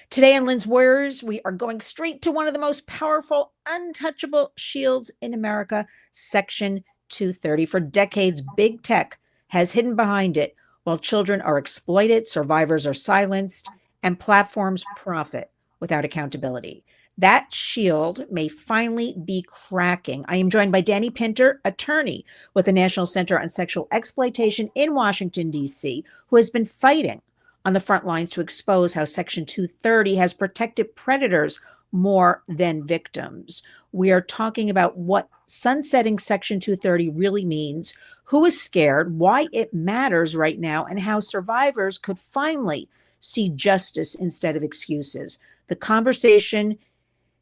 Today on Lynn's Warriors, we are going straight to one of the most powerful, untouchable shields in America, Section 230. For decades, big tech has hidden behind it while children are exploited, survivors are silenced, and platforms profit without accountability. That shield may finally be cracking. I am joined by Dani Pinter, attorney with the National Center on Sexual Exploitation in Washington, D.C., who has been fighting on the front lines to expose how Section 230 has protected predators more than victims. We are talking about what sunsetting Section 230 really means, who is scared, why it matters right now, and how survivors could finally see justice instead of excuses. The conversation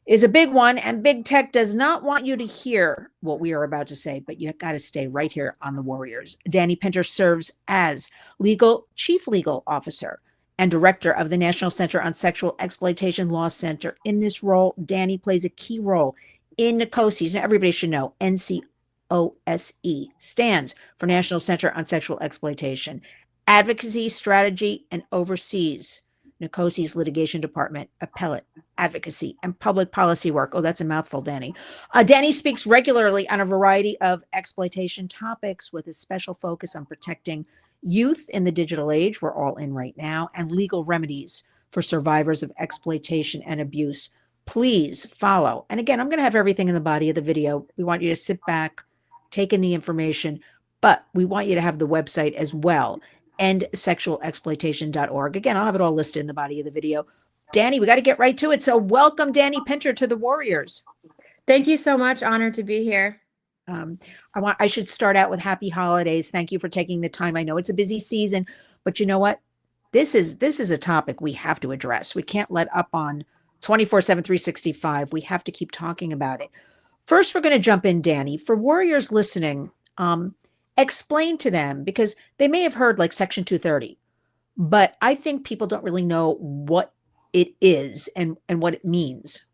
is a big one, and big tech does not want you to hear what we are about to say, but you got to stay right here on the Warriors. Dani Pinter serves as chief legal officer and director of the National Center on Sexual Exploitation Law Center. In this role, Dani plays a key role in NCOSE. Now, everybody should know NCOSE stands for National Center on Sexual Exploitation, advocacy, strategy, and oversees NCOSE's litigation department, appellate, advocacy, and public policy work. Oh, that's a mouthful, Dani. Dani speaks regularly on a variety of exploitation topics with a special focus on protecting youth in the digital age, we're all in right now, and legal remedies for survivors of exploitation and abuse. Please follow. And again, I'm going to have everything in the body of the video. We want you to sit back, take in the information, but we want you to have the website as well, endsexualexploitation.org. Again, I'll have it all listed in the body of the video. Dani, we got to get right to it. So welcome, Dani Pinter, to the Warriors. Thank you so much. Honored to be here. I should start out with happy holidays. Thank you for taking the time. I know it's a busy season, but you know what? This is a topic we have to address. We can't let up on 24/7, 365. We have to keep talking about it. First, we're going to jump in, Dani. For Warriors listening, explain to them, because they may have heard like Section 230, but I think people don't really know what it is and what it means.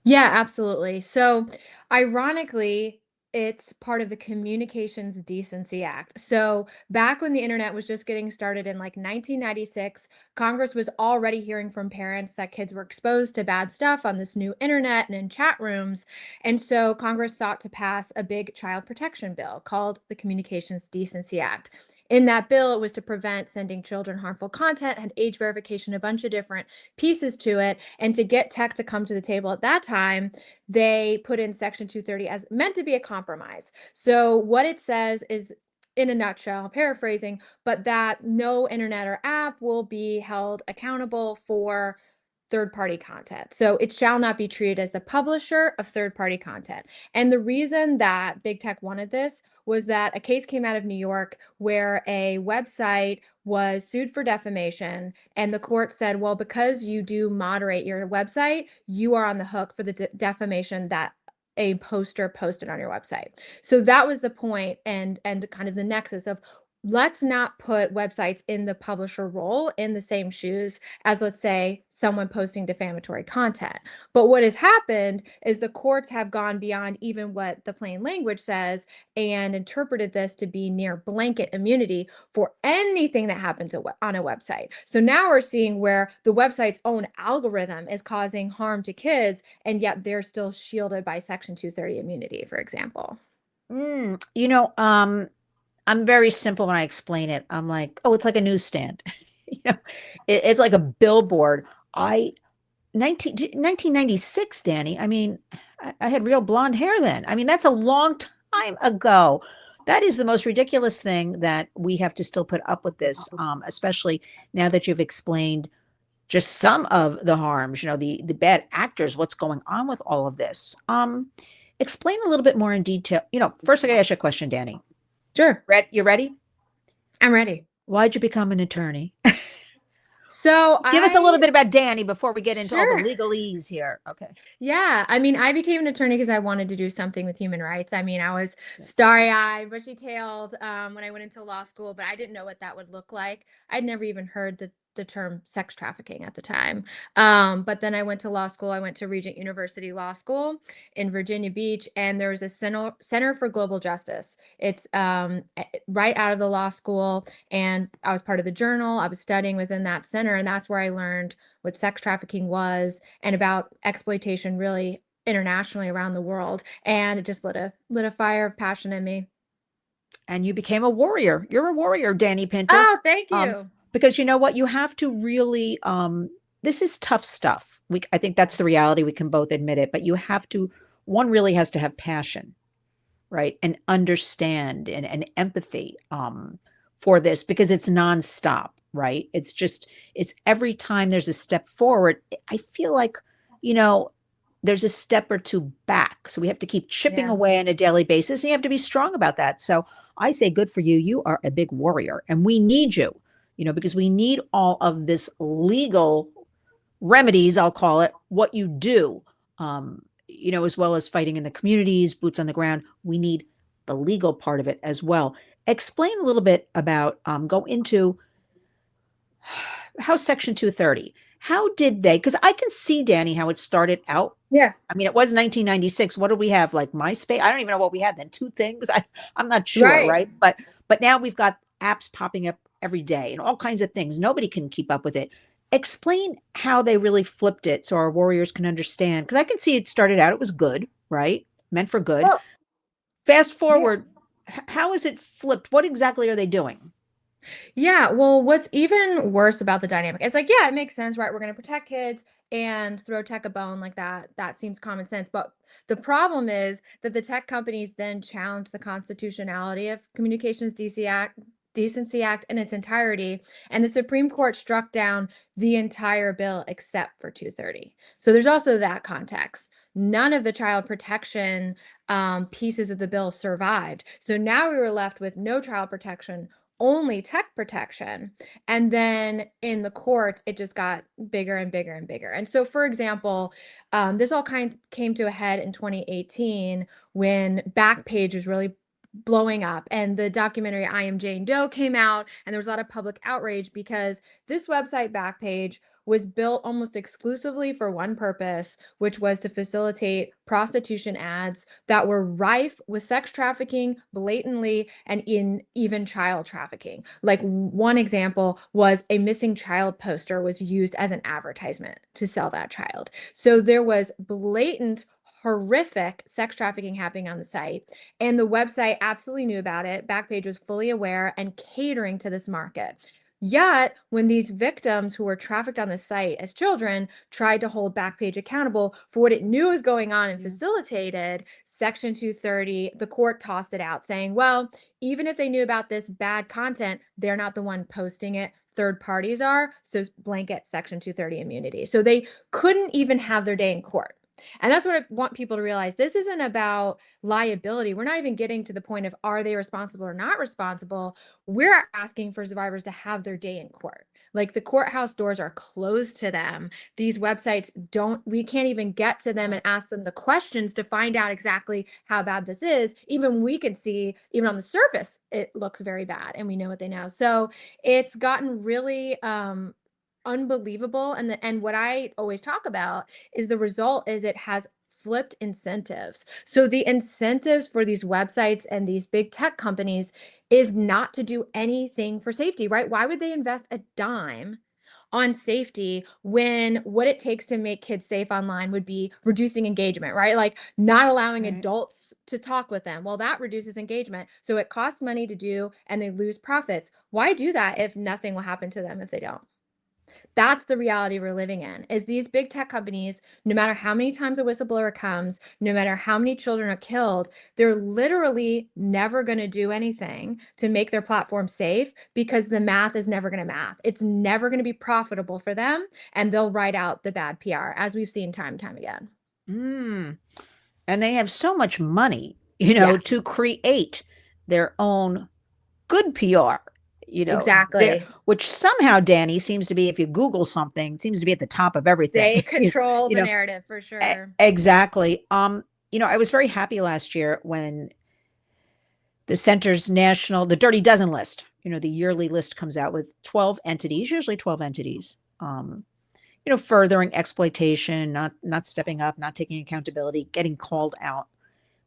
Yeah, absolutely. So, ironically, it's part of the Communications Decency Act. So, back when the internet was just getting started in like 1996, Congress was already hearing from parents that kids were exposed to bad stuff on this new internet and in chat rooms. And so, Congress sought to pass a big child protection bill called the Communications Decency Act. In that bill, it was to prevent sending children harmful content, had age verification, a bunch of different pieces to it. And to get tech to come to the table at that time, they put in Section 230 as meant to be a compromise. So what it says is, in a nutshell, paraphrasing, but that no internet or app will be held accountable for third-party content. So it shall not be treated as the publisher of third-party content. And the reason that big tech wanted this was that a case came out of New York where a website was sued for defamation, and the court said, well, because you do moderate your website, you are on the hook for the defamation that a poster posted on your website. So that was the point and kind of the nexus of, let's not put websites in the publisher role in the same shoes as, let's say, someone posting defamatory content. But what has happened is the courts have gone beyond even what the plain language says and interpreted this to be near blanket immunity for anything that happens on a website. So now we're seeing where the website's own algorithm is causing harm to kids, and yet they're still shielded by Section 230 immunity, for example. I'm very simple when I explain it. I'm like, oh, it's like a newsstand. It's like a billboard. 1996, Dani. I mean, I had real blonde hair then. I mean, that's a long time ago. That is the most ridiculous thing that we have to still put up with this, especially now that you've explained just some of the harms, the bad actors, what's going on with all of this. Explain a little bit more in detail. First I got to ask you a question, Dani. Sure. You ready? I'm ready. Why'd you become an attorney? So give us a little bit about Dani before we get into all Sure. the legalese here. Okay. Yeah, I mean, I became an attorney because I wanted to do something with human rights. I mean, I was starry-eyed, bushy-tailed when I went into law school, but I didn't know what that would look like. I'd never even heard the the term sex trafficking at the time. But then I went to law school. I went to Regent University Law School in Virginia Beach, and there was a Center for Global Justice. It's right out of the law school, and I was part of the journal. I was studying within that center, and that's where I learned what sex trafficking was and about exploitation really internationally around the world. And it just lit a fire of passion in me. And you became a warrior. You're a warrior, Dani Pinter. Oh, thank Um, you. because you know what? You have to really, this is tough stuff. I think that's the reality. We can both admit it, but you have to, one really has to have passion, right? And understand and empathy, for this because it's nonstop, right? It's every time there's a step forward, I feel like, you know, there's a step or two back. So we have to keep chipping Yeah. away on a daily basis, and you have to be strong about that. So I say, good for you. You are a big warrior, and we need you, because we need all of this legal remedies, I'll call it, what you do, as well as fighting in the communities, boots on the ground. We need the legal part of it as well. Explain a little bit about, go into how Section 230, how did they, because I can see, Dani, how it started out. Yeah. I mean, it was 1996. What did we have? Like MySpace? I don't even know what we had then. Two things. I'm not sure, Right. right? But now we've got apps popping up every day and all kinds of things. Nobody can keep up with it. Explain how they really flipped it so our warriors can understand. Because I can see it started out, it was good, right? Meant for good. Well, Fast yeah. forward, how is it flipped? What exactly are they doing? Yeah, well, what's even worse about the dynamic is like, yeah, it makes sense, right? We're going to protect kids and throw tech a bone like that. That seems common sense. But the problem is that the tech companies then challenge the constitutionality of Communications Decency Act in its entirety, and the Supreme Court struck down the entire bill except for 230. So there's also that context. None of the child protection pieces of the bill survived. So now we were left with no child protection, only tech protection. And then in the courts, it just got bigger and bigger and bigger. And so, for example, this all came to a head in 2018 when Backpage was really blowing up and the documentary I Am Jane Doe came out, and there was a lot of public outrage because this website Backpage was built almost exclusively for one purpose, which was to facilitate prostitution ads that were rife with sex trafficking blatantly and in even child trafficking. Like one example was a missing child poster was used as an advertisement to sell that child. So there was blatant, horrific sex trafficking happening on the site, and the website absolutely knew about it. Backpage was fully aware and catering to this market. Yet, when these victims who were trafficked on the site as children tried to hold Backpage accountable for what it knew was going on and facilitated, Section 230, the court tossed it out, saying, well, even if they knew about this bad content, they're not the one posting it. Third parties are, so blanket Section 230 immunity. So they couldn't even have their day in court. And that's what I want people to realize. This isn't about liability. We're not even getting to the point of are they responsible or not responsible. We're asking for survivors to have their day in court. Like the courthouse doors are closed to them. These websites we can't even get to them and ask them the questions to find out exactly how bad this is. Even we could see, even on the surface, it looks very bad and we know what they know. So it's gotten really unbelievable. And what I always talk about is the result is it has flipped incentives. So the incentives for these websites and these big tech companies is not to do anything for safety, right? Why would they invest a dime on safety when what it takes to make kids safe online would be reducing engagement, right? Like not allowing adults to talk with them. Well, that reduces engagement. So it costs money to do and they lose profits. Why do that if nothing will happen to them if they don't? That's the reality we're living in, is these big tech companies, no matter how many times a whistleblower comes, no matter how many children are killed, they're literally never going to do anything to make their platform safe because the math is never going to math. It's never going to be profitable for them, and they'll write out the bad PR, as we've seen time and time again. Mm. And they have so much money, Yeah, to create their own good PR, there, exactly. which somehow, Dani, seems to be, if you Google something, seems to be at the top of everything. They control You the know, narrative for sure. exactly. I was very happy last year when the Dirty Dozen list the yearly list comes out with 12 entities, usually 12 entities, furthering exploitation, not stepping up, not taking accountability, getting called out.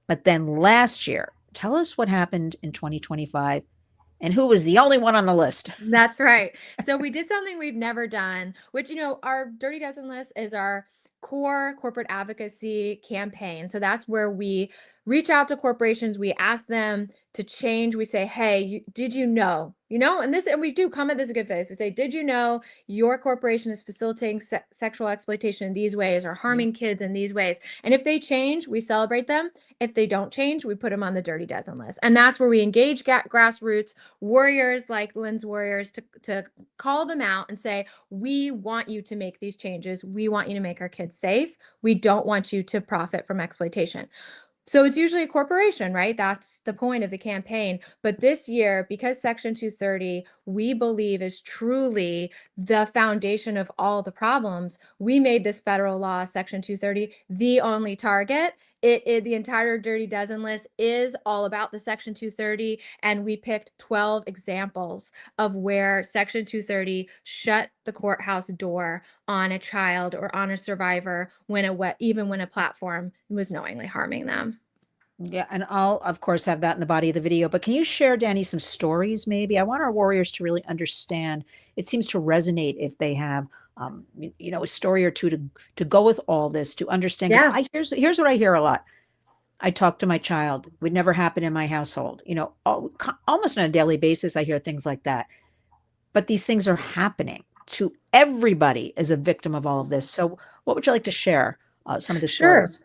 But then last year, tell us what happened in 2025 and who was the only one on the list. That's right. So we did something we've never done, which, our Dirty Dozen list is our core corporate advocacy campaign. So that's where we reach out to corporations. We ask them to change. We say, hey, did you know? And we do come at this in good faith. We say, did you know your corporation is facilitating sexual exploitation in these ways or harming kids in these ways? And if they change, we celebrate them. If they don't change, we put them on the Dirty Dozen list. And that's where we engage grassroots warriors like Lynn's warriors to call them out and say, we want you to make these changes. We want you to make our kids safe. We don't want you to profit from exploitation. So it's usually a corporation, right? That's the point of the campaign. But this year, because Section 230, we believe is truly the foundation of all the problems, we made this federal law, Section 230, the only target. The entire Dirty Dozen list is all about the Section 230, and we picked 12 examples of where Section 230 shut the courthouse door on a child or on a survivor even when a platform was knowingly harming them. Yeah, and I'll of course have that in the body of the video, but can you share, Dani, some stories maybe? I want our warriors to really understand. It seems to resonate if they have a story or two to go with all this, to understand. Yeah. Here's what I hear a lot. I talk to my child. Would never happen in my household. Almost on a daily basis, I hear things like that. But these things are happening to everybody as a victim of all of this. So what would you like to share some of the Sure. stories?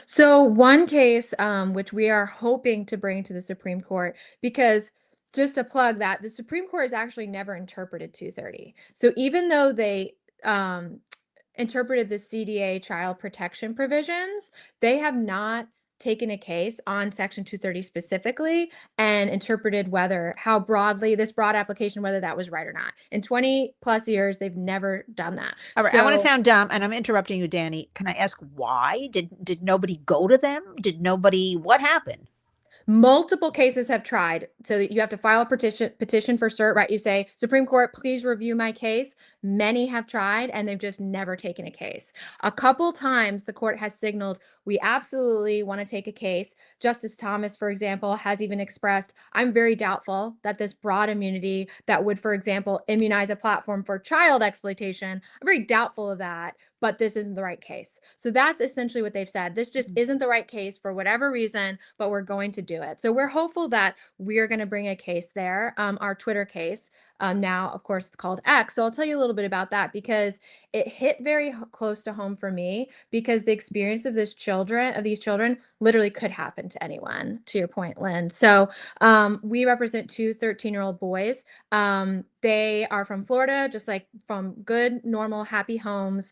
So one case, which we are hoping to bring to the Supreme Court, because just to plug that, the Supreme Court has actually never interpreted 230. So even though they interpreted the CDA child protection provisions, they have not taken a case on Section 230 specifically and interpreted how broadly this broad application, whether that was right or not. In 20 plus years, they've never done that. All right, I want to sound dumb, and I'm interrupting you, Dani. Can I ask why? Did nobody go to them? What happened? Multiple cases have tried. So you have to file a petition for cert, right? You say, Supreme Court, please review my case. Many have tried and they've just never taken a case. A couple times the court has signaled, we absolutely want to take a case. Justice Thomas, for example, has even expressed, I'm very doubtful that this broad immunity that would, for example, immunize a platform for child exploitation, I'm very doubtful of that, but this isn't the right case. So that's essentially what they've said. This just isn't the right case for whatever reason, but we're going to do it. So we're hopeful that we're going to bring a case there. Our Twitter case, now, of course, it's called X. So I'll tell you a little bit about that because it hit very close to home for me because the experience of these children literally could happen to anyone, to your point, Lynn. So we represent two 13-year-old boys. They are from Florida, just like from good, normal, happy homes.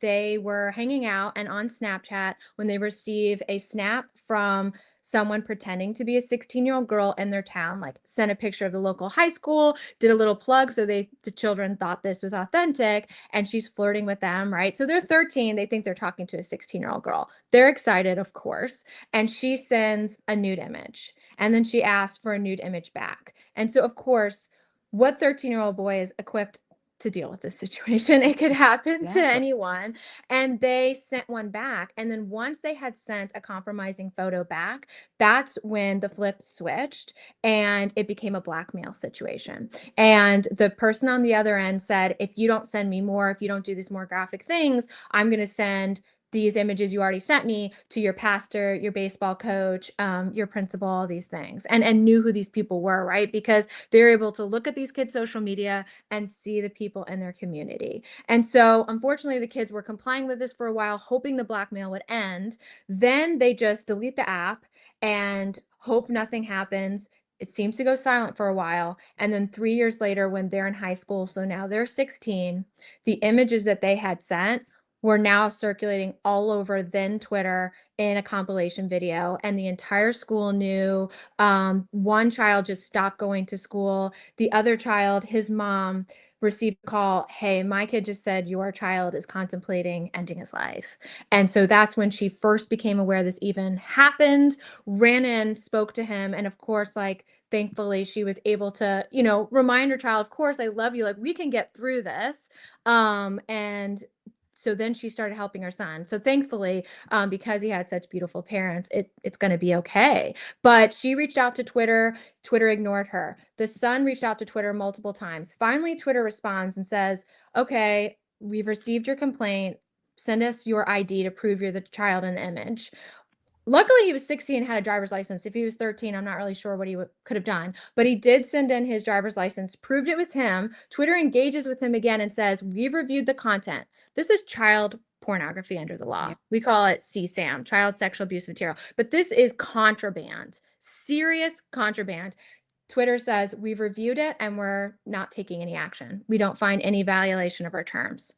They were hanging out and on Snapchat when they receive a snap from someone pretending to be a 16-year-old girl in their town, like sent a picture of the local high school, did a little plug. So the children thought this was authentic and she's flirting with them, right? So they're 13. They think they're talking to a 16-year-old girl. They're excited, of course. And she sends a nude image. And then she asks for a nude image back. And so, of course, what 13-year-old boy is equipped to deal with this situation? It could happen to anyone. And they sent one back. And then once they had sent a compromising photo back, that's when the flip switched and it became a blackmail situation. And the person on the other end said, if you don't send me more, if you don't do these more graphic things, I'm going to send these images you already sent me to your pastor, your baseball coach, your principal, all these things, and knew who these people were, right? Because they're able to look at these kids' social media and see the people in their community. And so, unfortunately, the kids were complying with this for a while, hoping the blackmail would end. Then they just delete the app and hope nothing happens. It seems to go silent for a while. And then 3 years later, when they're in high school, so now they're 16, the images that they had sent were now circulating all over then Twitter in a compilation video, and the entire school knew. One child just stopped going to school. The other child, his mom, received a call, hey, my kid just said your child is contemplating ending his life. And so that's when she first became aware this even happened, ran in, spoke to him. And of course, like, thankfully, she was able to, remind her child, of course, I love you. Like, we can get through this. And so then she started helping her son. So thankfully, because he had such beautiful parents, it's going to be okay. But she reached out to Twitter. Twitter ignored her. The son reached out to Twitter multiple times. Finally, Twitter responds and says, okay, we've received your complaint. Send us your ID to prove you're the child in the image. Luckily, he was 16 and had a driver's license. If he was 13, I'm not really sure what he could have done. But he did send in his driver's license, proved it was him. Twitter engages with him again and says, we've reviewed the content. This is child pornography under the law. Yeah. We call it CSAM, child sexual abuse material. But this is contraband, serious contraband. Twitter says, we've reviewed it and we're not taking any action. We don't find any violation of our terms.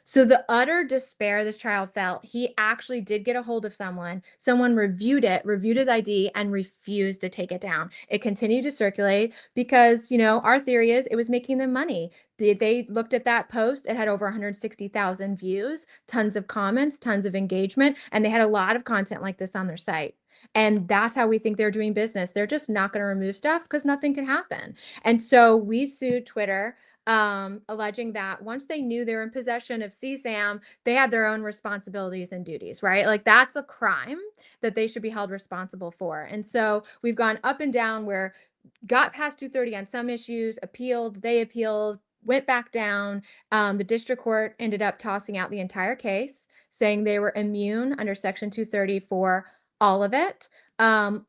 So the utter despair this child felt, he actually did get a hold of someone. Someone reviewed it, reviewed his ID, and refused to take it down. It continued to circulate because, our theory is it was making them money. They looked at that post. It had over 160,000 views, tons of comments, tons of engagement, and they had a lot of content like this on their site. And that's how we think they're doing business. They're just not going to remove stuff because nothing can happen. And so we sued Twitter, alleging that once they knew they were in possession of CSAM, they had their own responsibilities and duties, right? Like, that's a crime that they should be held responsible for. And so we've gone up and down, where got past 230 on some issues, appealed, they appealed, went back down. The district court ended up tossing out the entire case, saying they were immune under Section 230 for all of it.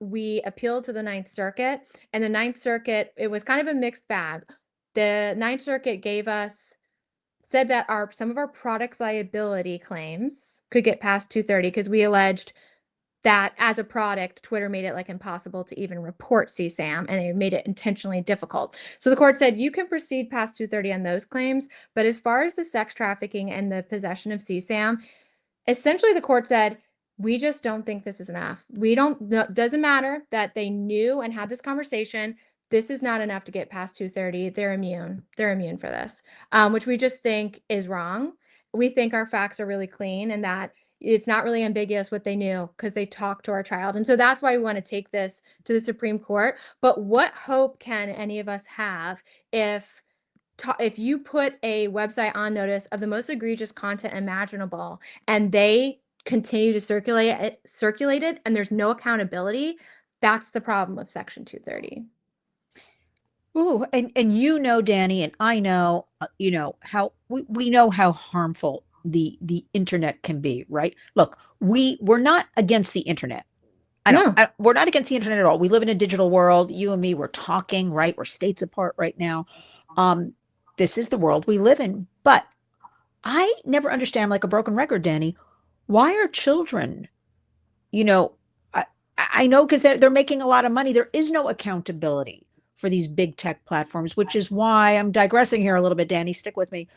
We appealed to the Ninth Circuit, and the Ninth Circuit, it was kind of a mixed bag. The Ninth Circuit said that some of our products liability claims could get past 230 because we alleged that as a product, Twitter made it like impossible to even report CSAM, and it made it intentionally difficult. So the court said you can proceed past 230 on those claims, but as far as the sex trafficking and the possession of CSAM, essentially the court said, we just don't think this is enough. Doesn't matter that they knew and had this conversation. This is not enough to get past 230. They're immune. They're immune for this, which we just think is wrong. We think our facts are really clean and that it's not really ambiguous what they knew because they talked to our child. And so that's why we want to take this to the Supreme Court. But what hope can any of us have if you put a website on notice of the most egregious content imaginable and they continue to circulate it and there's no accountability? That's the problem of Section 230. Ooh, and Dani, and I know, how we know how harmful the internet can be, right? Look, we're not against the internet. No. We're not against the internet at all. We live in a digital world. You and me, we're talking, right? We're states apart right now. This is the world we live in. But I never understand, I'm like a broken record, Dani. Why are children, I, I know because they're making a lot of money. There is no accountability for these big tech platforms, which is why I'm digressing here a little bit, Dani. Stick with me.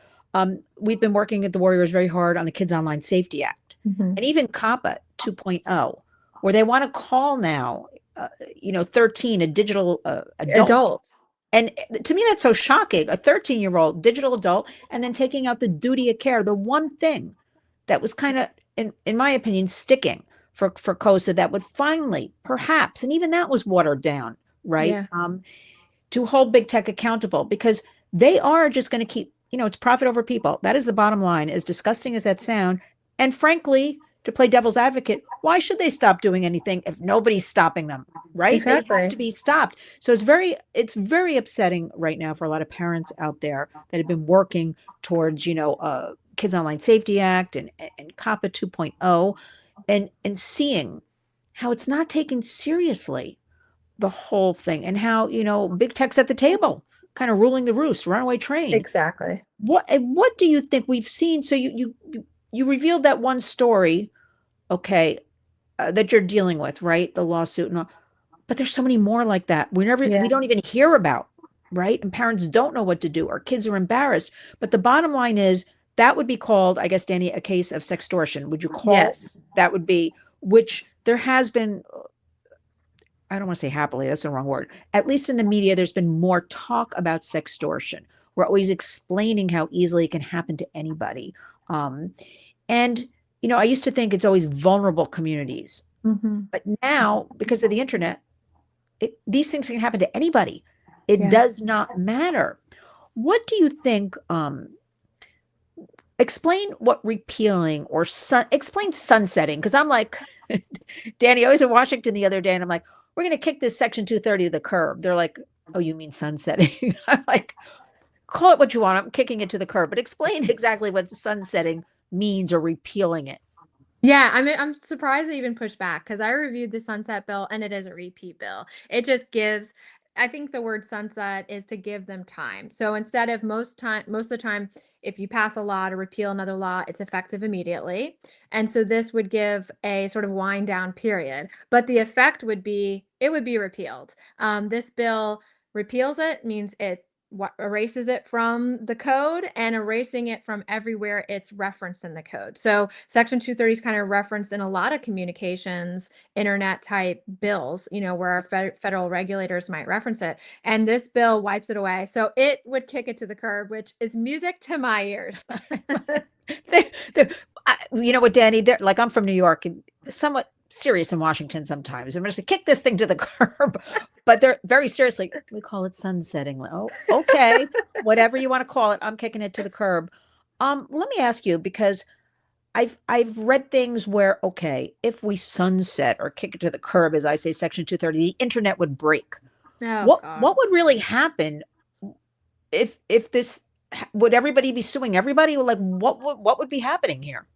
We've been working at the Warriors very hard on the Kids Online Safety Act, and even COPPA 2.0, where they want to call now, 13 a digital adult. And to me, that's so shocking. A 13-year-old digital adult, and then taking out the duty of care, the one thing that was kind of, in my opinion, sticking for COSA that would finally, perhaps, and even that was watered down, right? Yeah. To hold big tech accountable, because they are just going to keep, it's profit over people. That is the bottom line, as disgusting as that sound. And frankly, to play devil's advocate, why should they stop doing anything if nobody's stopping them, right? Exactly. They have to be stopped. So it's very upsetting right now for a lot of parents out there that have been working towards, Kids Online Safety Act and COPPA 2.0, and seeing how it's not taken seriously, the whole thing, and how, big tech's at the table, kind of ruling the roost, runaway train. Exactly. What do you think we've seen? So you revealed that one story, okay, that you're dealing with, right? The lawsuit and all, but there's so many more like that. We don't even hear about, right? And parents don't know what to do. Our kids are embarrassed. But the bottom line is that would be called, I guess, Dani, a case of sextortion. Would you call? Yes. That would be, which there has been, I don't want to say happily, that's the wrong word. At least in the media, there's been more talk about sextortion, We're always explaining how easily it can happen to anybody. And, I used to think it's always vulnerable communities, Mhm. but now because of the internet, these things can happen to anybody. It Yeah. does not matter. What do you think? Explain what repealing or explain sunsetting. Because I'm like, Danny, I was in Washington the other day and I'm like, we're going to kick this Section 230 to the curb. They're like, oh, you mean sunsetting? I'm like, call it what you want. I'm kicking it to the curb, but explain exactly what sunsetting means or repealing it. Yeah, I mean, I'm surprised they even pushed back because I reviewed the sunset bill and it is a repeat bill. It just gives, I think the word sunset is to give them time. So instead of most of the time, if you pass a law to repeal another law, it's effective immediately. And so this would give a sort of wind down period, but the effect would be it would be repealed. This bill repeals it means it erases it from the code and erasing it from everywhere it's referenced in the code. So Section 230 is kind of referenced in a lot of communications, internet type bills, where our federal regulators might reference it. And this bill wipes it away. So it would kick it to the curb, which is music to my ears. You know what, Danny? Like I'm from New York and somewhat serious in Washington sometimes. I'm just to kick this thing to the curb, but they're very seriously. We call it sunsetting. Oh, okay, whatever you want to call it. I'm kicking it to the curb. Let me ask you because I've read things where okay, if we sunset or kick it to the curb, as I say, Section 230, the internet would break. Oh What God. would really happen if this would everybody be suing everybody? Like what would be happening here?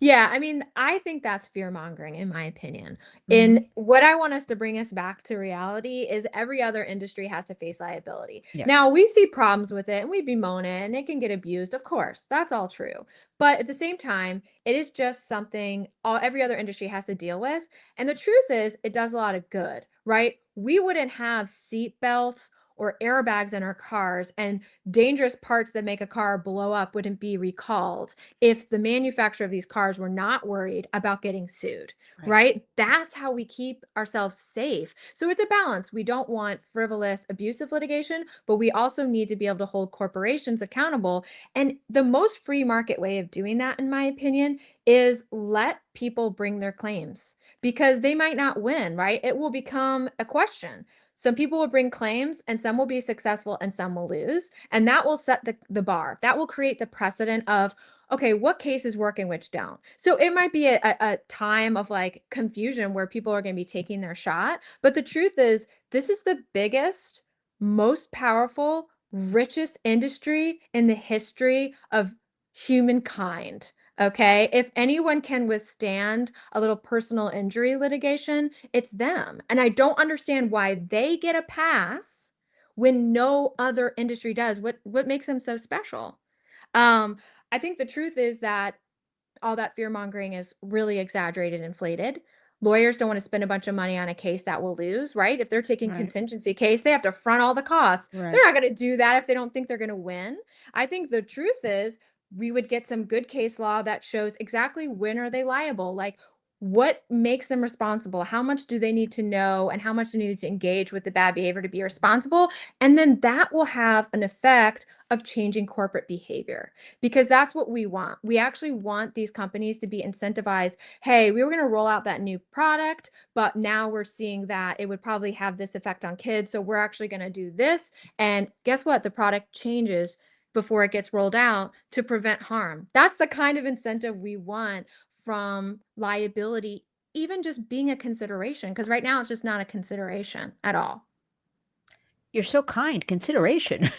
Yeah, I mean, I think that's fear mongering, in my opinion. Mhm. And what I want us to bring us back to reality is every other industry has to face liability. Yes. Now, we see problems with it and we bemoan it and it can get abused. Of course, that's all true. But at the same time, it is just something every other industry has to deal with. And the truth is, it does a lot of good, right? We wouldn't have seat belts or airbags in our cars, and dangerous parts that make a car blow up wouldn't be recalled if the manufacturer of these cars were not worried about getting sued, Right. right? That's how we keep ourselves safe. So it's a balance. We don't want frivolous, abusive litigation, but we also need to be able to hold corporations accountable. And the most free market way of doing that, in my opinion, is let people bring their claims because they might not win, right? It will become a question. Some people will bring claims and some will be successful and some will lose. And that will set the bar. That will create the precedent of, okay, what cases work and which don't. So it might be a time of like confusion where people are going to be taking their shot. But the truth is, this is the biggest, most powerful, richest industry in the history of humankind. Okay. If anyone can withstand a little personal injury litigation, it's them. And I don't understand why they get a pass when no other industry does. What makes them so special? Um, I think the truth is that all that fear mongering is really exaggerated, inflated. Lawyers don't want to spend a bunch of money on a case that will lose, right? If they're taking Right. contingency case, they have to front all the costs. Right. They're not going to do that if they don't think they're going to win. I think the truth is we would get some good case law that shows exactly when are they liable, like what makes them responsible, how much do they need to know, and how much do they need to engage with the bad behavior to be responsible, and then that will have an effect of changing corporate behavior because that's what we want. We actually want these companies to be incentivized. Hey, we were going to roll out that new product, but now we're seeing that it would probably have this effect on kids. So we're actually going to do this. And guess what? The product changes before it gets rolled out to prevent harm. That's the kind of incentive we want from liability, even just being a consideration. Because right now it's just not a consideration at all. You're so kind. Consideration.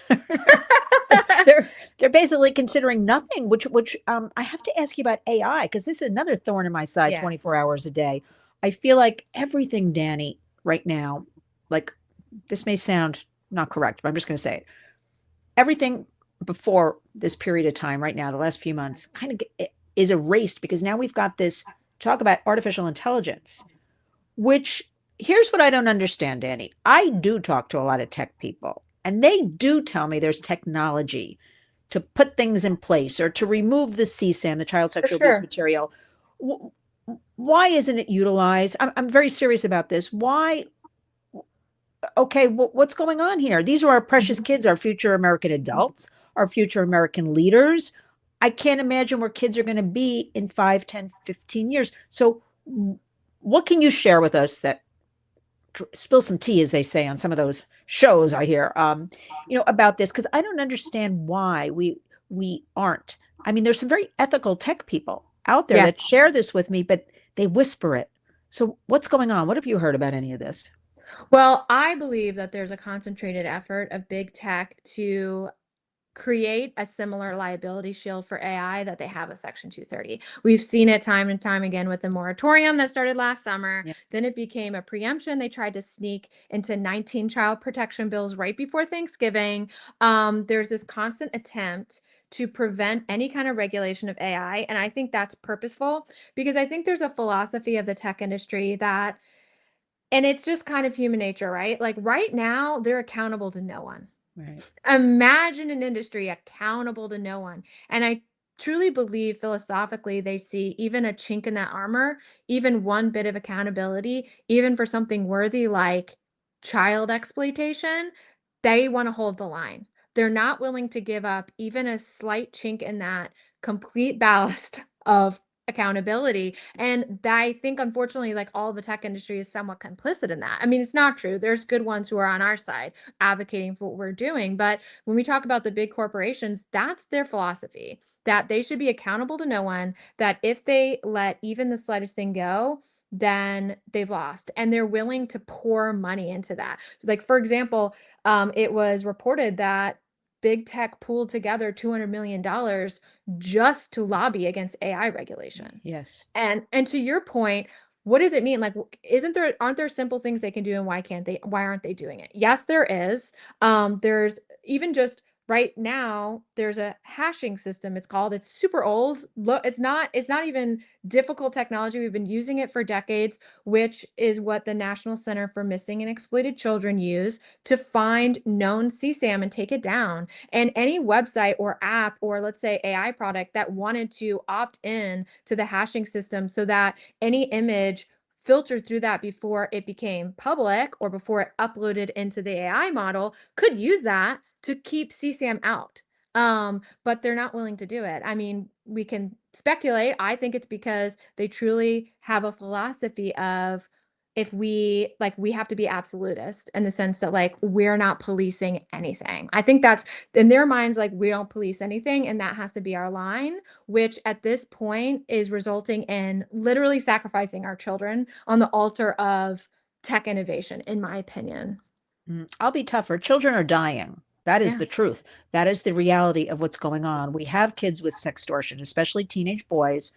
They're basically considering nothing, which I have to ask you about AI because this is another thorn in my side Yeah, 24 hours a day. I feel like everything, Danny, right now, like this may sound not correct, but I'm just going to say it. Everything before this period of time right now, the last few months, kind of is erased because now we've got this talk about artificial intelligence, which here's what I don't understand, Danny. I do talk to a lot of tech people, and they do tell me there's technology to put things in place or to remove the CSAM, the child for sexual abuse sure. material. Why isn't it utilized? I'm very serious about this. Why? okay, what's going on here? These are our precious Mhm. kids, our future American adults, our future American leaders. I can't imagine where kids are going to be in 5, 10, 15 years. So what can you share with us that spill some tea, as they say on some of those shows I hear, about this? Because I don't understand why we aren't. I mean, there's some very ethical tech people out there Yeah. that share this with me, but they whisper it. So what's going on? What have you heard about any of this? Well, I believe that there's a concentrated effort of big tech to create a similar liability shield for AI that they have with Section 230. We've seen it time and time again with the moratorium that started last summer. Yeah. Then it became a preemption. They tried to sneak into 19 child protection bills right before Thanksgiving. There's this constant attempt to prevent any kind of regulation of AI. And I think that's purposeful because I think there's a philosophy of the tech industry that, and it's just kind of human nature, right? Like right now, they're accountable to no one. Right. Imagine an industry accountable to no one. And I truly believe philosophically they see even a chink in that armor, even one bit of accountability, even for something worthy like child exploitation, they want to hold the line. They're not willing to give up even a slight chink in that complete ballast of accountability. And I think, unfortunately, like all the tech industry is somewhat complicit in that. I mean, it's not true. There's good ones who are on our side advocating for what we're doing. But when we talk about the big corporations, that's their philosophy that they should be accountable to no one, that if they let even the slightest thing go, then they've lost. And they're willing to pour money into that. Like, for example, it was reported that big tech pooled together $200 million just to lobby against AI regulation. Yes. And to your point, what does it mean? Like, aren't there simple things they can do, and why aren't they doing it? Yes, there is. There's even just right now, there's a hashing system. It's super old. Look, it's not even difficult technology. We've been using it for decades, which is what the National Center for Missing and Exploited Children use to find known CSAM and take it down. And any website or app, or let's say AI product that wanted to opt in to the hashing system so that any image filtered through that before it became public or before it uploaded into the AI model could use that to keep CSAM out. But they're not willing to do it. I mean, we can speculate. I think it's because they truly have a philosophy of, if we have to be absolutist in the sense that like we're not policing anything. I think that's in their minds, like we don't police anything and that has to be our line, which at this point is resulting in literally sacrificing our children on the altar of tech innovation, in my opinion. I'll be tougher. Children are dying. That is Yeah. the truth. That is the reality of what's going on. We have kids with sextortion, especially teenage boys.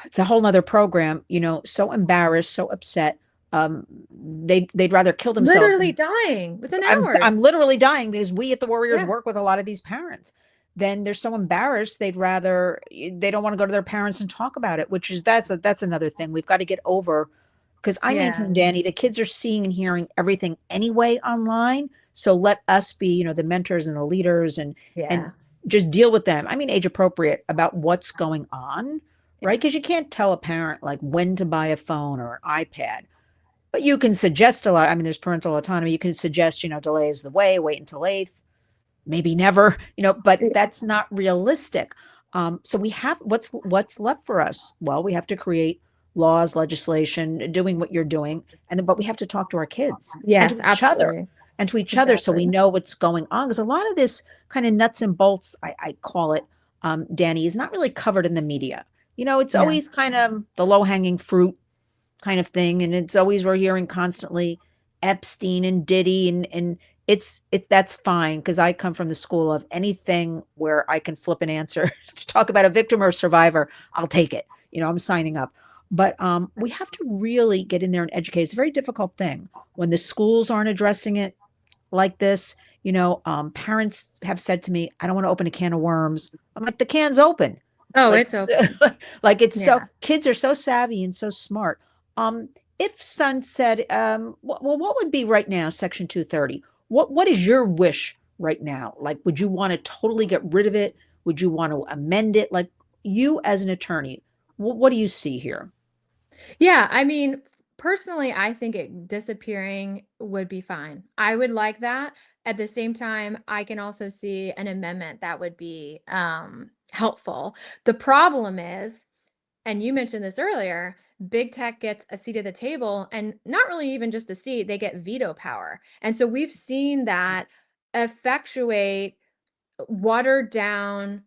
It's a whole nother program, so embarrassed, so upset. They'd rather kill themselves. Literally And dying within I'm hours. literally dying because we at the Warriors Yeah. work with a lot of these parents. Then they're so embarrassed they don't want to go to their parents and talk about it, which is that's another thing we've got to get over. Because I Yeah. maintain, Dani, the kids are seeing and hearing everything anyway online. So let us be, the mentors and the leaders and Yeah. just deal with them. I mean, age appropriate about what's going on, right? Yeah. Because you can't tell a parent like when to buy a phone or an iPad, but you can suggest a lot. I mean, there's parental autonomy. You can suggest, delay is the way, wait until eighth, maybe never, but that's not realistic. So we have what's left for us. Well, we have to create laws, legislation, doing what you're doing, but we have to talk to our kids and to Yes, each other absolutely. and to each other so we Exactly. know what's going on. Because a lot of this kind of nuts and bolts, I call it, Dani, is not really covered in the media. It's Yeah. always kind of the low hanging fruit kind of thing. And it's always, we're hearing constantly Epstein and Diddy and it's that's fine because I come from the school of anything where I can flip an answer to talk about a victim or a survivor, I'll take it. I'm signing up. But we have to really get in there and educate. It's a very difficult thing when the schools aren't addressing it like this. Parents have said to me, I don't want to open a can of worms. I'm like, the can's open. Oh, Like, it's open. like it's so Yeah. kids are so savvy and so smart. If son said, well, what would be right now, Section 230? What is your wish right now? Like, would you want to totally get rid of it? Would you want to amend it? Like, you as an attorney, what do you see here? Yeah, I mean, personally, I think it disappearing would be fine. I would like that. At the same time, I can also see an amendment that would be helpful. The problem is, and you mentioned this earlier, big tech gets a seat at the table, and not really even just a seat, they get veto power. And so we've seen that effectuate watered down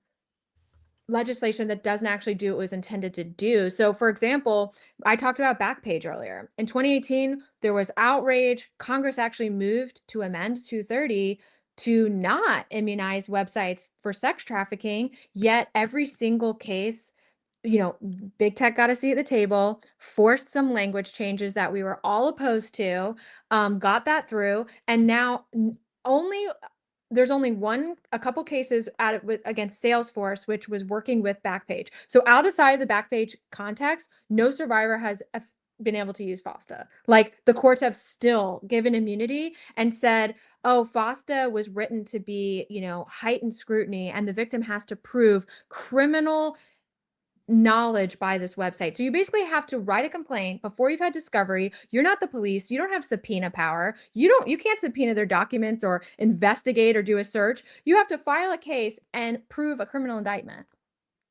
legislation that doesn't actually do what it was intended to do. So, for example, I talked about Backpage earlier. In 2018, there was outrage. Congress actually moved to amend 230 to not immunize websites for sex trafficking, yet every single case, big tech got a seat at the table, forced some language changes that we were all opposed to, got that through, and now only there's only a couple cases against Salesforce, which was working with Backpage. So outside of the Backpage context, no survivor has been able to use FOSTA. Like, the courts have still given immunity and said, oh, FOSTA was written to be, heightened scrutiny, and the victim has to prove criminal knowledge by this website. So you basically have to write a complaint before you've had discovery. You're not the police. You don't have subpoena power. You can't subpoena their documents or investigate or do a search. You have to file a case and prove a criminal indictment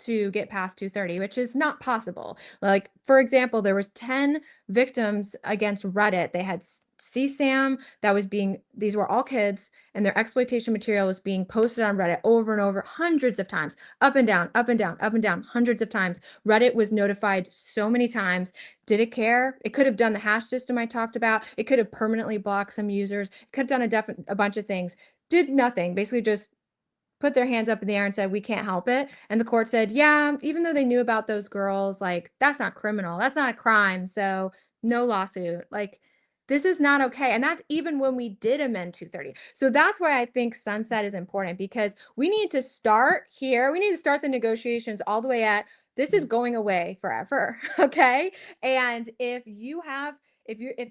to get past 230, which is not possible. Like, for example, there was 10 victims against Reddit. They had CSAM these were all kids, and their exploitation material was being posted on Reddit over and over, hundreds of times, up and down, up and down, up and down, hundreds of times. Reddit was notified so many times. Did it care? It could have done the hash system I talked about. It could have permanently blocked some users. It could have done a bunch of things. Did nothing. Basically just put their hands up in the air and said, we can't help it. And the court said, yeah, even though they knew about those girls, like, that's not criminal. That's not a crime. So no lawsuit. Like, this is not okay. And that's even when we did amend 230. So that's why I think sunset is important, because we need to start here. We need to start the negotiations all the way at this is going away forever. Okay. And if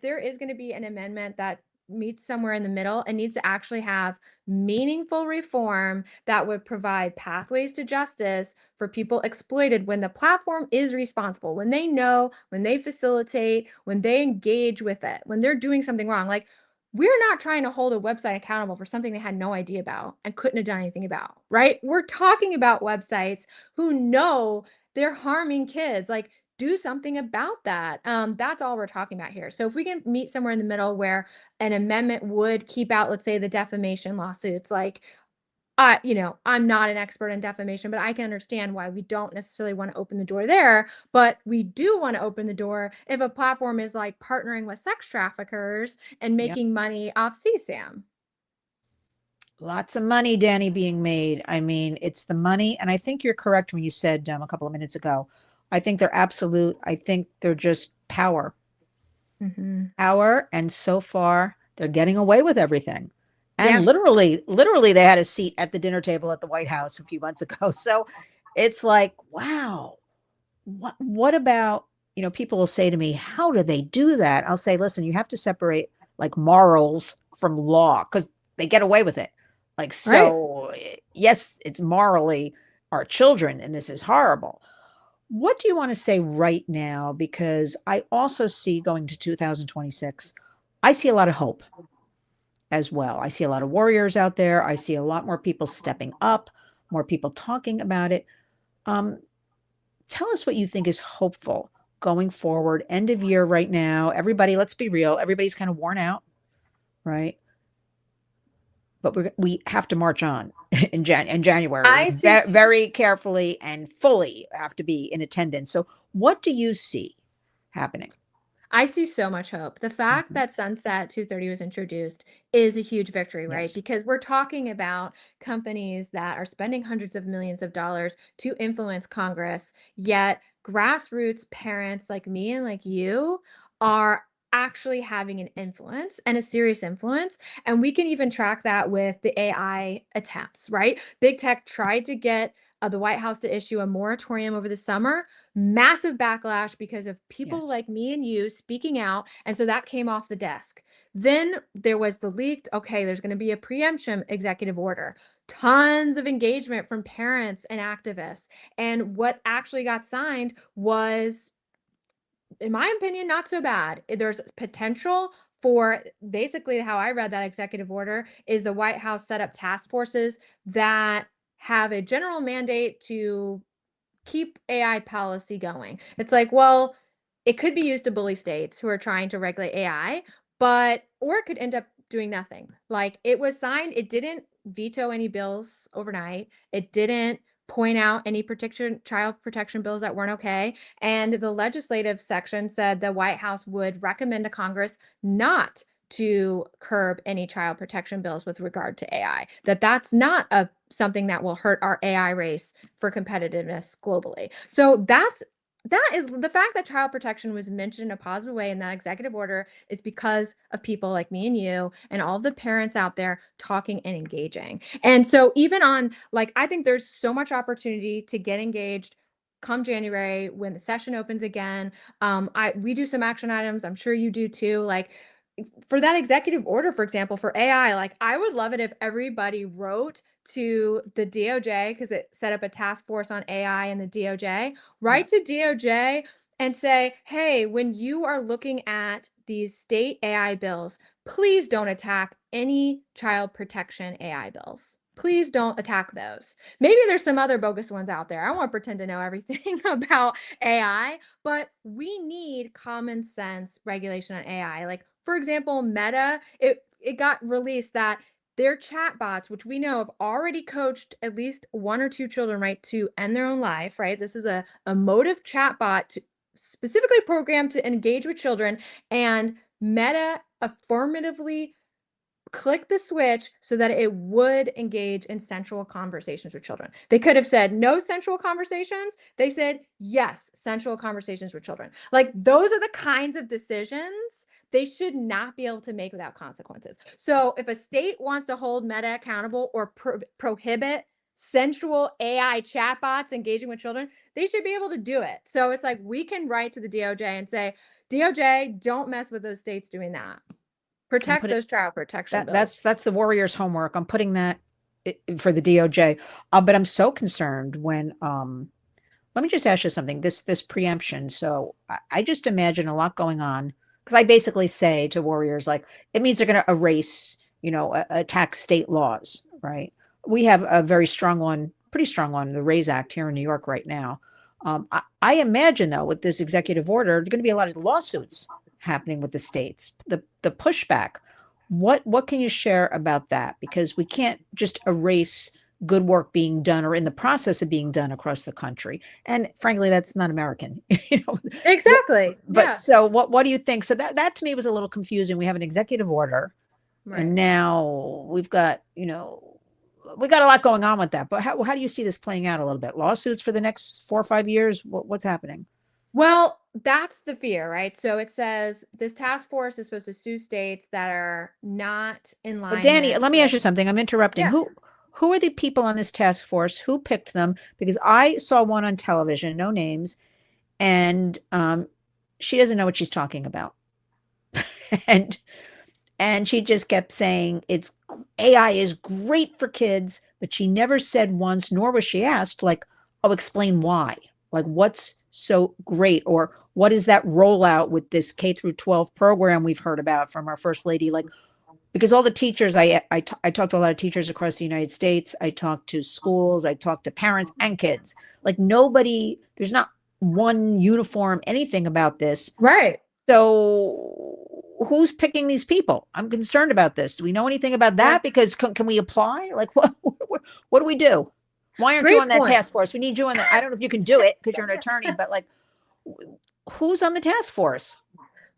there is going to be an amendment that meets somewhere in the middle and needs to actually have meaningful reform that would provide pathways to justice for people exploited, when the platform is responsible, when they know, when they facilitate, when they engage with it, when they're doing something wrong. Like, we're not trying to hold a website accountable for something they had no idea about and couldn't have done anything about, right? We're talking about websites who know they're harming kids. Like, do something about that. That's all we're talking about here. So if we can meet somewhere in the middle where an amendment would keep out, let's say, the defamation lawsuits, like, I'm not an expert in defamation, but I can understand why we don't necessarily want to open the door there. But we do want to open the door if a platform is like partnering with sex traffickers and Yep. making money off CSAM. Lots of money, Danny, being made. I mean, it's the money. And I think you're correct when you said a couple of minutes ago. I think they're absolute. I think they're just power. Mm-hmm. Power. And so far, they're getting away with everything. And Yeah. literally, they had a seat at the dinner table at the White House a few months ago. So it's like, wow, what about, people will say to me, how do they do that? I'll say, listen, you have to separate like morals from law, because they get away with it. Like, Right. so yes, it's morally our children, and this is horrible. What do you want to say right now? Because I also see, going to 2026, I see a lot of hope as well. I see a lot of warriors out there. I see a lot more people stepping up, more people talking about it. Um, Tell us what you think is hopeful going forward. End of year right now. Everybody, let's be real. Everybody's kind of worn out, right? But we have to march on in January. We I see. very carefully and fully have to be in attendance. So, what do you see happening? I see so much hope. The fact Mhm. that Sunset 230 was introduced is a huge victory, right? Yes. Because we're talking about companies that are spending hundreds of millions of dollars to influence Congress, yet grassroots parents like me and like you are actually having an influence, and a serious influence. And we can even track that with the AI attempts, right? Big tech tried to get the White House to issue a moratorium over the summer. Massive backlash because of people Yes. like me and you speaking out. And so that came off the desk. Then there was the leaked, okay, there's going to be a preemption executive order. Tons of engagement from parents and activists. And what actually got signed was in my opinion, not so bad. There's potential for, basically how I read that executive order is the White House set up task forces that have a general mandate to keep AI policy going. It's like, well, it could be used to bully states who are trying to regulate AI, but or it could end up doing nothing. Like, it was signed, it didn't veto any bills overnight. It didn't point out any child protection bills that weren't okay. And the legislative section said the White House would recommend to Congress not to curb any child protection bills with regard to AI. That's not a something that will hurt our AI race for competitiveness globally. So that is the fact that child protection was mentioned in a positive way in that executive order is because of people like me and you and all of the parents out there talking and engaging. And so even on, like, I think there's so much opportunity to get engaged come January when the session opens again. We do some action items. I'm sure you do too. Like, for that executive order, for example, for AI, like, I would love it if everybody wrote to the DOJ, because it set up a task force on AI in the DOJ, Yeah. write to DOJ and say, hey, when you are looking at these state AI bills, please don't attack any child protection AI bills. Please don't attack those. Maybe there's some other bogus ones out there. I won't pretend to know everything about AI, but we need common sense regulation on AI. Like, for example, Meta, it got released that their chatbots, which we know have already coached at least one or two children, right, to end their own life, right? This is a emotive chatbot specifically programmed to engage with children. And Meta affirmatively click the switch so that it would engage in sensual conversations with children. They could have said no sensual conversations. They said yes, sensual conversations with children. Like, those are the kinds of decisions they should not be able to make without consequences. So if a state wants to hold Meta accountable or prohibit sensual AI chatbots engaging with children, they should be able to do it. So it's like, we can write to the DOJ and say, DOJ, don't mess with those states doing that. I'm Protect putting those child protection that bills. that's the Warriors' homework. I'm putting that for the DOJ. But I'm so concerned when let me just ask you something. This preemption. So I just imagine a lot going on because I basically say to Warriors like it means they're going to erase, attack state laws, right? We have a very strong one, pretty strong one, the Raise Act here in New York right now. I imagine though with this executive order, there's going to be a lot of lawsuits happening with the states. The pushback. What can you share about that? Because we can't just erase good work being done or in the process of being done across the country. And frankly, that's not American. you know. Exactly. But Yeah. so what do you think? So that to me was a little confusing. We have an executive order and Right. now we got a lot going on with that. But how do you see this playing out a little bit? Lawsuits for the next 4 or 5 years? What's happening? Well, that's the fear, right? So it says this task force is supposed to sue states that are not in But Dani, alignment let me ask with. you something. I'm interrupting. Yeah. Who are the people on this task force? Who picked them? Because I saw one on television, no names, and she doesn't know what she's talking about. and and she just kept saying it's AI is great for kids, but she never said once, nor was she asked, like, oh, explain why. Like, what's so great, or what is that rollout with this K through 12 program we've heard about from our first lady? Like, because all the teachers, I talked to a lot of teachers across the United States. I talked to schools. I talked to parents and kids. Like nobody, there's not one uniform anything about this. Right. So who's picking these people? I'm concerned about this. Do we know anything about Yeah. that? Because can we apply? Like what do we do? Why aren't you Great on that point. task force? We need you on that. I don't know if you can do it because you're an attorney, but like who's on the task force?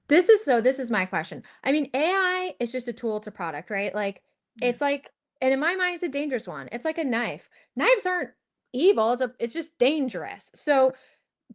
This is my question. I mean, AI is just a tool to product, right? Like, it's like, and in my mind, it's a dangerous one. It's like a knife. Knives aren't evil. It's just dangerous. So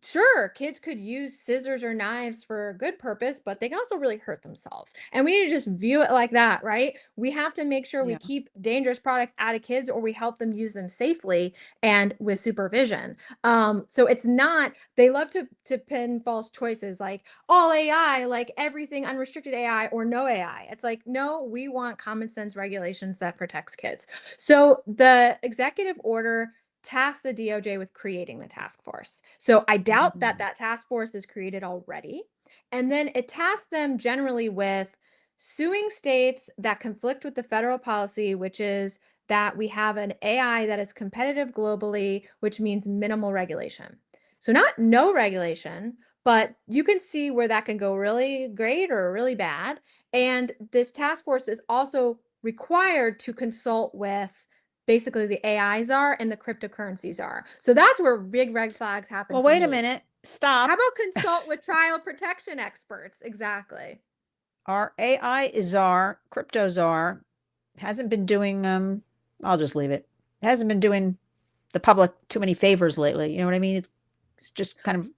sure, kids could use scissors or knives for a good purpose, but they can also really hurt themselves. And we need to just view it like that, right? We have to make sure we Yeah. keep dangerous products out of kids or we help them use them safely and with supervision. So it's not, they love to pin false choices like all AI, like everything unrestricted AI or no AI. It's like, no, we want common sense regulations that protects kids. So the executive order tasked the DOJ with creating the task force. So I doubt that Mm. that task force is created already. And then it tasked them generally with suing states that conflict with the federal policy, which is that we have an AI that is competitive globally, which means minimal regulation. So not no regulation, but you can see where that can go really great or really bad. And this task force is also required to consult with basically the AIs are and the cryptocurrencies are. So that's where big red flags happen Well, for wait a me. minute. How Stop. about consult with child protection experts? Exactly. Our AI czar, crypto czar, hasn't been doing, I'll just leave it. Hasn't been doing the public too many favors lately. You know what I mean? It's just kind of,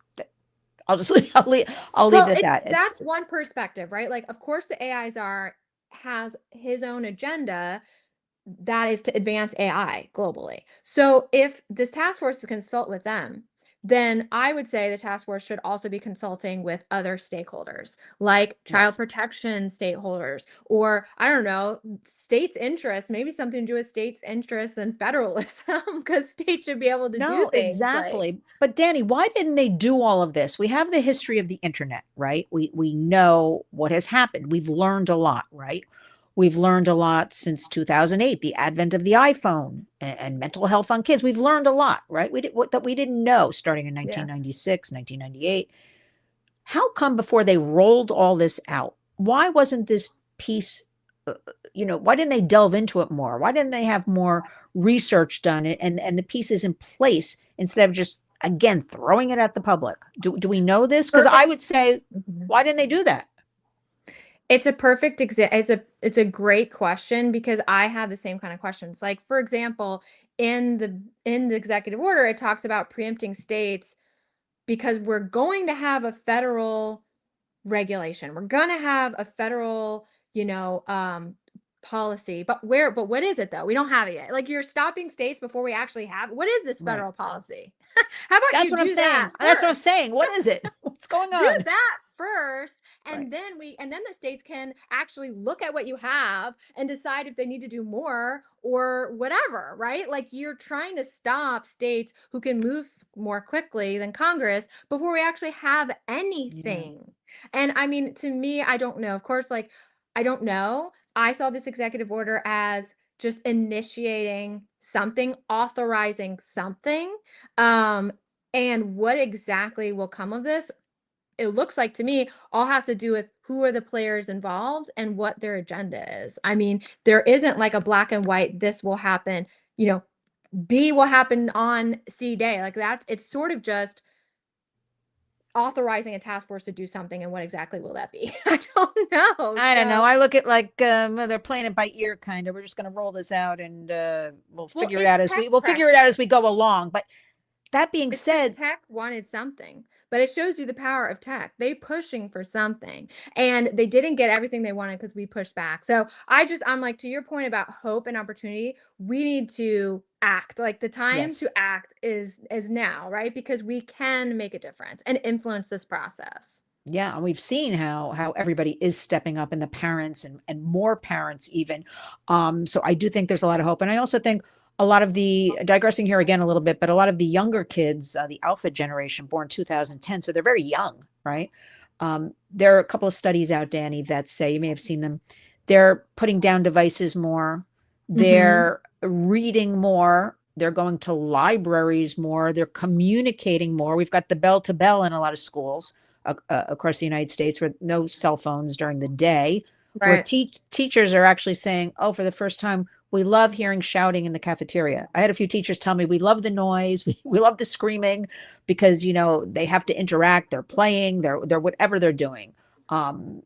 I'll just leave, I'll leave Well, it at it's that. It's that's one perspective, right? Like, of course, the AIs are has his own agenda that is to advance AI globally. So if this task force to consult with them, then I would say the task force should also be consulting with other stakeholders, like child yes. protection stakeholders, or I don't know, states' interests, maybe something to do with states' interests and federalism, because states should be able to do No, things like, exactly. But Danny, why didn't they do all of this? We have the history of the internet, right? We know what has happened. We've learned a lot, right? We've learned a lot since 2008, the advent of the iPhone and mental health on kids. We've learned a lot, right? We did what that we didn't know starting in yeah. 1996, 1998. How come before they rolled all this out, why wasn't this piece, why didn't they delve into it more? Why didn't they have more research done and the pieces in place instead of just, again, throwing it at the public? Do we know this? Because I Perfect. would say, Mhm. why didn't they do that? It's a perfect it's a great question because I have the same kind of questions. Like for example, in the executive order, it talks about preempting states because we're going to have a federal regulation. We're going to have a federal, policy. But what is it though? We don't have it yet. Like you're stopping states before we actually have. What is this Right. federal policy? How about That's you what I'm do that saying. That's what I'm first? saying. What is it? What's going Do on? that first, Right. and then the states can actually look at what you have and decide if they need to do more or whatever, right? Like you're trying to stop states who can move more quickly than Congress before we actually have Yeah. anything. And I mean, to me, I don't know. Of course, like I don't know. I saw this executive order as just initiating something, authorizing something. um and what exactly will come of this, it looks like to me, all has to do with who are the players involved and what their agenda is. I mean, there isn't like a black and white, this will happen, you know, B will happen on C day. Like that's, it's sort of just authorizing a task force to do something. And what exactly will that be? I don't know. I don't know. So, I look at like they're playing it by ear, kind of. We're just going to roll this out, and we'll well, figure it it's out as tech we'll figure it out as pressure. we go along. But that being It's because said, tech wanted something, but it shows you the power of tech. They pushing for something, and they didn't get everything they wanted because we pushed back. So I'm like, to your point about hope and opportunity, we need to act. Like the time yes, to act is now, right? Because we can make a difference and influence this process. yeah, and we've seen how everybody is stepping up, and the parents and more parents even. So I do think there's a lot of hope, and I also think a lot of the digressing here again a little bit, but a lot of the younger kids, the Alpha generation, born 2010, so they're very young, right? There are a couple of studies out, Danny, that say you may have seen them. They're putting down devices more. Mm-hmm. They're reading more. They're going to libraries more. They're communicating more. We've got the bell to bell in a lot of schools across the United States with no cell phones during the day, where Right. teachers are actually saying, oh, for the first time, we love hearing shouting in the cafeteria. I had a few teachers tell me we love the noise, we love the screaming because they have to interact, they're playing, they're whatever they're doing.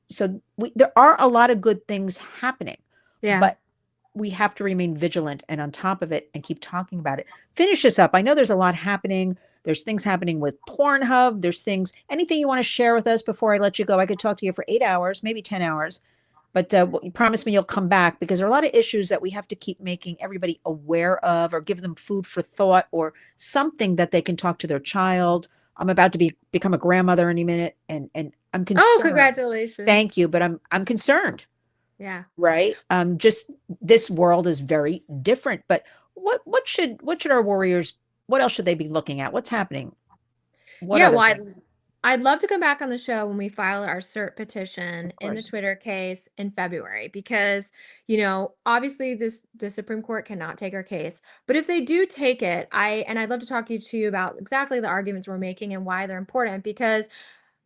So there are a lot of good things happening, Yeah. but we have to remain vigilant and on top of it and keep talking about it. Finish this up. I know there's a lot happening. There's things happening with Pornhub. There's things, anything you want to share with us before I let you go? I could talk to you for 8 hours, maybe 10 hours, but you promise me you'll come back because there are a lot of issues that we have to keep making everybody aware of or give them food for thought or something that they can talk to their child. I'm about to become a grandmother any minute and I'm Oh, concerned. congratulations. Thank you, but I'm concerned, Yeah. right? Just this world is very different. But what should our warriors what else should they be looking at? What's happening? What Yeah, other well, things? I'd love to come back on the show when we file our cert petition Of in the course. Twitter case in February because, obviously the Supreme Court cannot take our case. But if they do take it, I'd love to talk to you about exactly the arguments we're making and why they're important because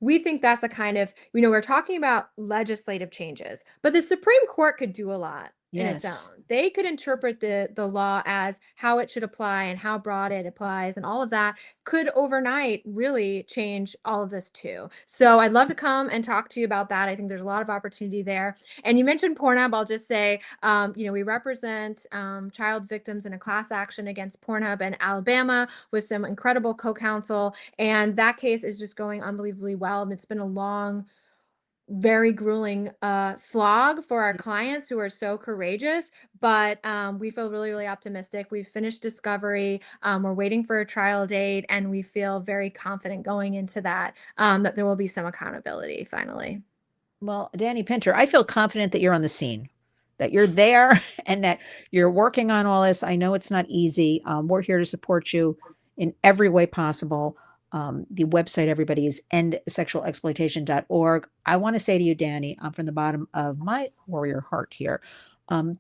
we think that's the kind of, we're talking about legislative changes, but the Supreme Court could do a lot in its Yes. own. They could interpret the law as how it should apply and how broad it applies, and all of that could overnight really change all of this too. So I'd love to come and talk to you about that. I think there's a lot of opportunity there. And you mentioned Pornhub. I'll just say, we represent child victims in a class action against Pornhub in Alabama with some incredible co-counsel, and that case is just going unbelievably well. It's been a long, very grueling slog for our clients who are so courageous, but we feel really, really optimistic. We've finished discovery. We're waiting for a trial date, and we feel very confident going into that, that there will be some accountability finally. Well, Dani Pinter, I feel confident that you're on the scene, that you're there, and that you're working on all this. I know it's not easy. We're here to support you in every way possible. The website, everybody, is endsexualexploitation.org. I want to say to you, Dani, from the bottom of my warrior heart here,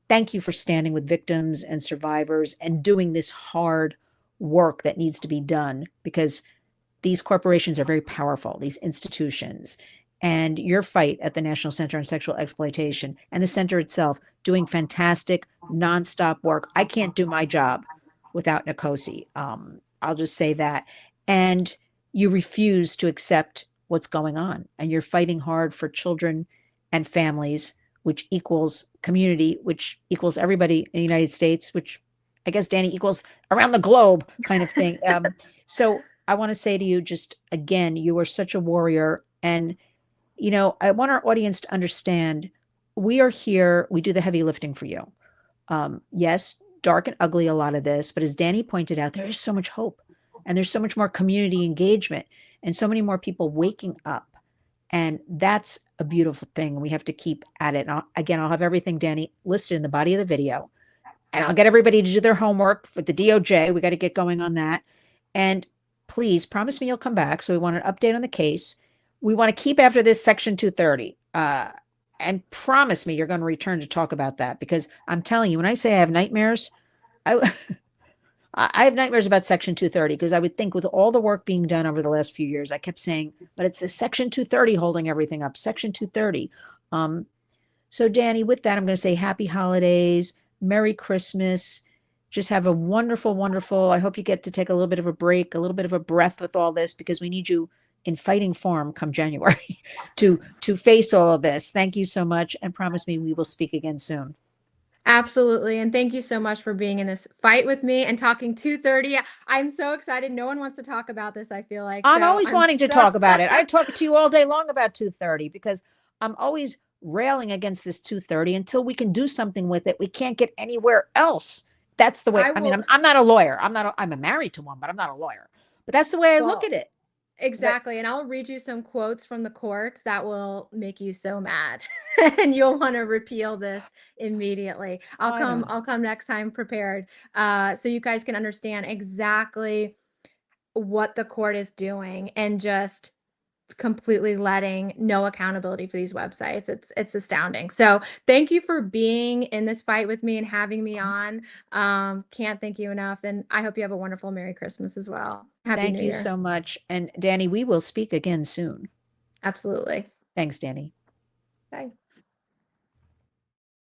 thank you for standing with victims and survivors and doing this hard work that needs to be done, because these corporations are very powerful, these institutions. And your fight at the National Center on Sexual Exploitation and the center itself doing fantastic, nonstop work. I can't do my job without NCOSE. I'll just say that. And you refuse to accept what's going on. And you're fighting hard for children and families, which equals community, which equals everybody in the United States, which I guess, Dani, equals around the globe kind of thing. So I want to say to you, just again, you are such a warrior. And, I want our audience to understand we are here, we do the heavy lifting for you. Yes, dark and ugly, a lot of this, but as Dani pointed out, there is so much hope and there's so much more community engagement and so many more people waking up. And that's a beautiful thing. We have to keep at it. And I'll have everything, Dani, listed in the body of the video. And I'll get everybody to do their homework with the DOJ. We got to get going on that. And please promise me you'll come back. So we want an update on the case. We want to keep after this Section 230. And promise me you're going to return to talk about that, because I'm telling you, when I say I have nightmares, I, I have nightmares about Section 230, because I would think with all the work being done over the last few years, I kept saying, but it's the Section 230 holding everything up, Section 230. So Dani, with that, I'm going to say happy holidays, Merry Christmas. Just have a wonderful, wonderful, I hope you get to take a little bit of a break, a little bit of a breath with all this, because we need you in fighting form come January to face all of this. Thank you so much, and promise me we will speak again soon. Absolutely. And thank you so much for being in this fight with me and talking 230. I'm so excited. No one wants to talk about this, I feel like. I'm So always I'm wanting to so talk about it. I talk to you all day long about 230, because I'm always railing against this 230 until we can do something with it. We can't get anywhere else. That's the way. I I mean, will. I'm not a lawyer. I'm married to one, but I'm not a lawyer. But that's the way I look Well, at it. But exactly. And I'll read you some quotes from the courts that will make you so mad and you'll want to repeal this immediately. I know. I'll come next time prepared. So you guys can understand exactly what the court is doing and just completely letting no accountability for these websites. It's astounding. So thank you for being in this fight with me and having me on. Can't thank you enough. And I hope you have a wonderful Merry Christmas as well. Happy Thank New you Year. so much. And Dani, we will speak again soon. Absolutely. Thanks, Dani. Bye.